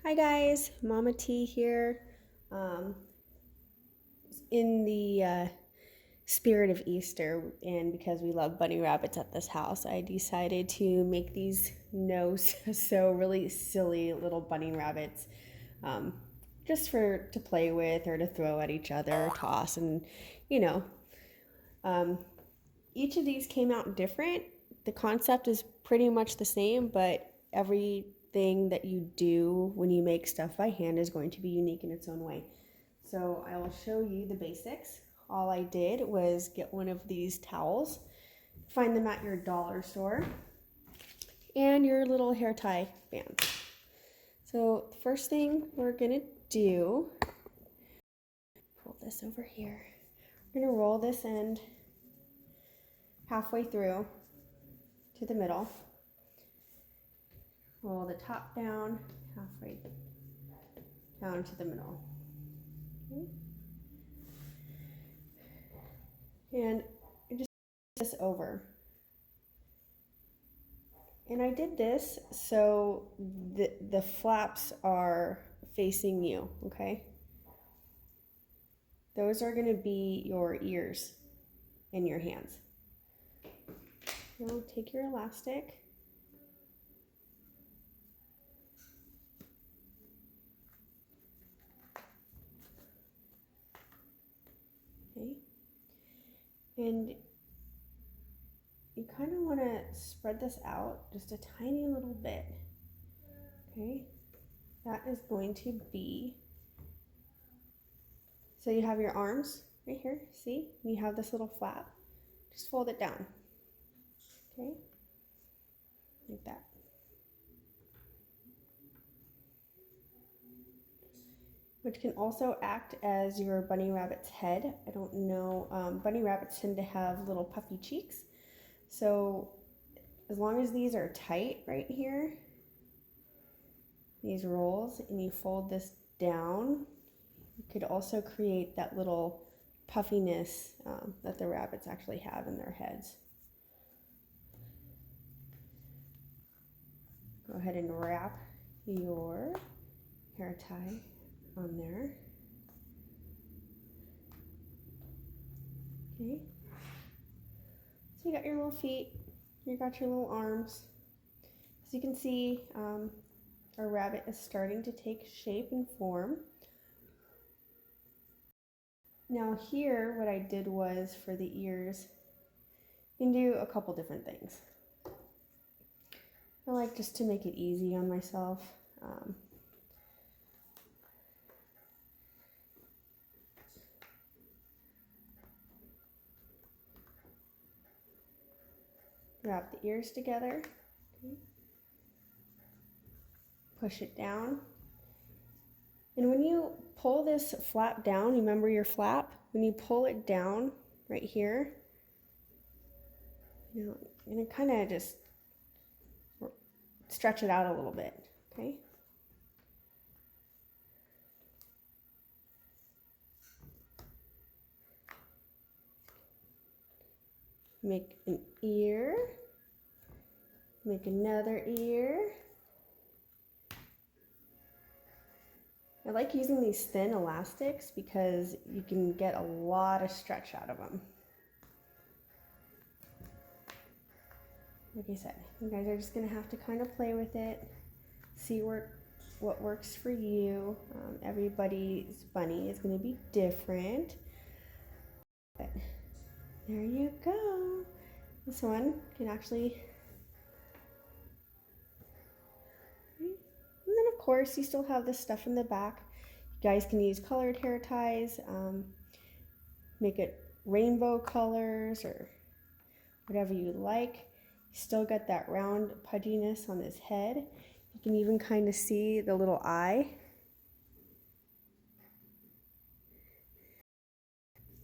Hi guys, Mama T here. In the spirit of Easter, and because we love bunny rabbits at this house, I decided to make these so really silly little bunny rabbits, um, just to play with or to throw at each other, toss, and you know, um, each of these came out different. The concept is pretty much the same, but everything that you do when you make stuff by hand is going to be unique in its own way. So I will show you the basics. All I did was get one of these towels, find them at your dollar store, and your little hair tie bands. So the first thing we're gonna do, pull this over here. We're gonna roll this end halfway through to the middle. Roll the top down, halfway down to the middle. Okay. And just this over. And I did this so the flaps are facing you, okay? Those are gonna be your ears and your hands. Now take your elastic. Okay. And you kind of want to spread this out just a tiny little bit. Okay. That is going to be, so you have your arms right here, see? You have this little flap. Just fold it down. Okay. Like that. Which can also act as your bunny rabbit's head. I don't know, bunny rabbits tend to have little puffy cheeks. So as long as these are tight right here, these rolls, and you fold this down, you could also create that little puffiness that the rabbits actually have in their heads. Go ahead and wrap your hair tie on there. Okay. So you got your little feet, you got your little arms. As you can see, our rabbit is starting to take shape and form. Now here, what I did was for the ears, you can do a couple different things. I like just to make it easy on myself. Wrap the ears together. Okay. Push it down. And when you pull this flap down, remember your flap? When you pull it down right here, you're gonna kind of just stretch it out a little bit, okay? Make an ear, make another ear. I like using these thin elastics because you can get a lot of stretch out of them. Like I said, you guys are just gonna have to kind of play with it, see what works for you. Everybody's bunny is gonna be different. But there you go. This one can actually, and then of course you still have this stuff in the back. You guys can use colored hair ties, make it rainbow colors or whatever you like. You still got that round pudginess on his head. You can even kind of see the little eye.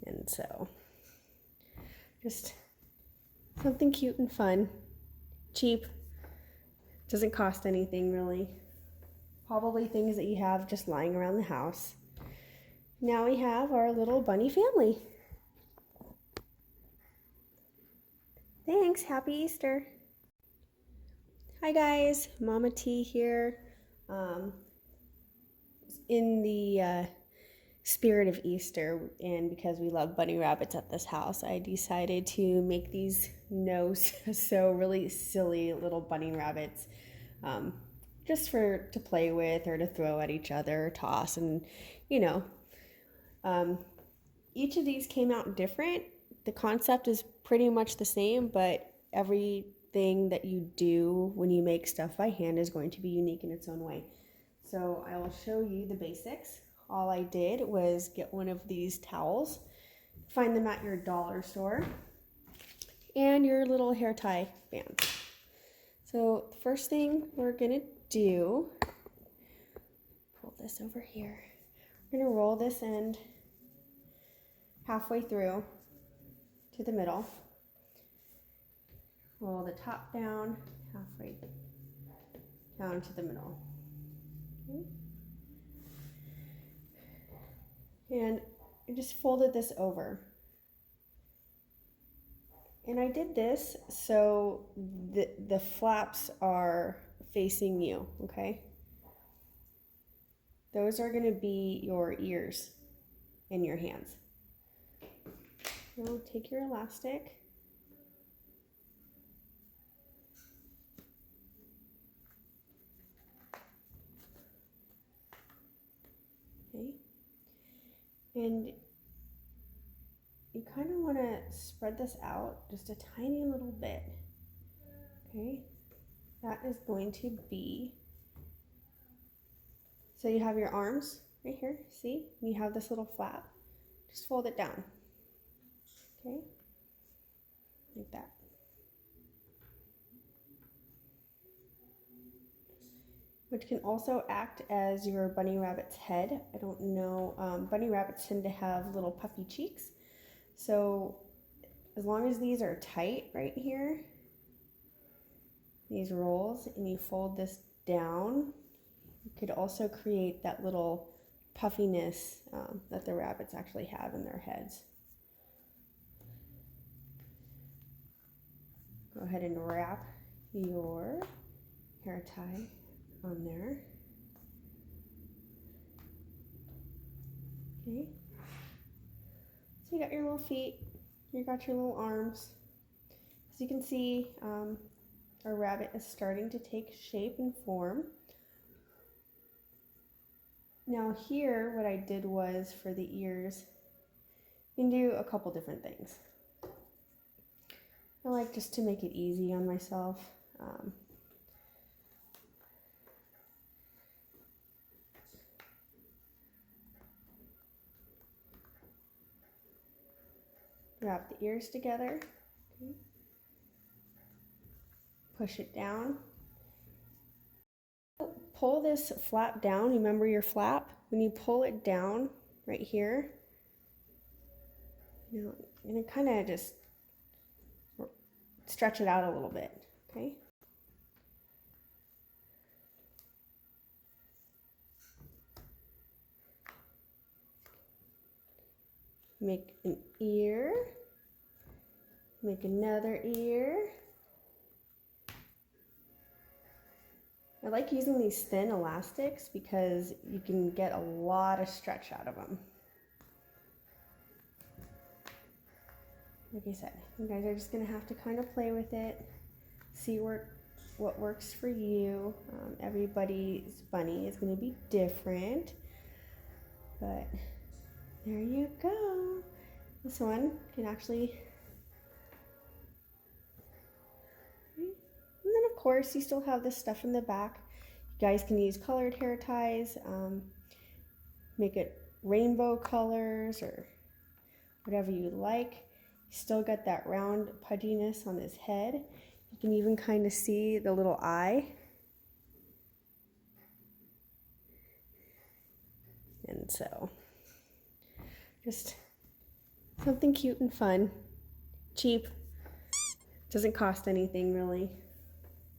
And so, just something cute and fun, cheap, doesn't cost anything really. Probably things that you have just lying around the house. Now we have our little bunny family. Thanks, happy Easter. Hi guys, Mama T here. In the spirit of Easter, and because we love bunny rabbits at this house, I decided to make these really silly little bunny rabbits, just to play with or to throw at each other, or toss, and you know, each of these came out different. The concept is pretty much the same, but everything that you do when you make stuff by hand is going to be unique in its own way. So I will show you the basics. All I did was get one of these towels, find them at your dollar store, and your little hair tie band. So the first thing we're gonna do, pull this over here. We're gonna roll this end halfway through to the middle. Roll the top down, halfway down to the middle. Okay. And I just folded this over. And I did this so the flaps are facing you, okay? Those are gonna be your ears and your hands. Now take your elastic. Okay. And you kind of want to spread this out just a tiny little bit. Okay. That is going to be, so you have your arms right here, see? You have this little flap. Just fold it down. Okay, like that. Which can also act as your bunny rabbit's head. I don't know, bunny rabbits tend to have little puffy cheeks. So as long as these are tight right here, these rolls, and you fold this down, you could also create that little puffiness that the rabbits actually have in their heads. Go ahead and wrap your hair tie on there. Okay. So you got your little feet, you got your little arms. As you can see, our rabbit is starting to take shape and form. Now here, what I did was for the ears, you can do a couple different things. I like just to make it easy on myself. Wrap the ears together. Okay. Push it down. Pull this flap down. Remember your flap? When you pull it down right here, you're going to kind of just stretch it out a little bit. Okay. Make an ear, make another ear. I like using these thin elastics because you can get a lot of stretch out of them. Like I said, you guys are just gonna have to kind of play with it, see what works for you. Everybody's bunny is gonna be different, but there you go. This one can actually, and then of course you still have this stuff in the back. You guys can use colored hair ties, make it rainbow colors or whatever you like. You still got that round pudginess on his head. You can even kind of see the little eye. And so, just something cute and fun, cheap, doesn't cost anything really.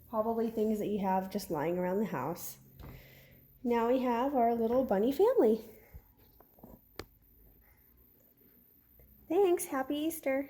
Probably things that you have just lying around the house. Now we have our little bunny family. Thanks, happy Easter.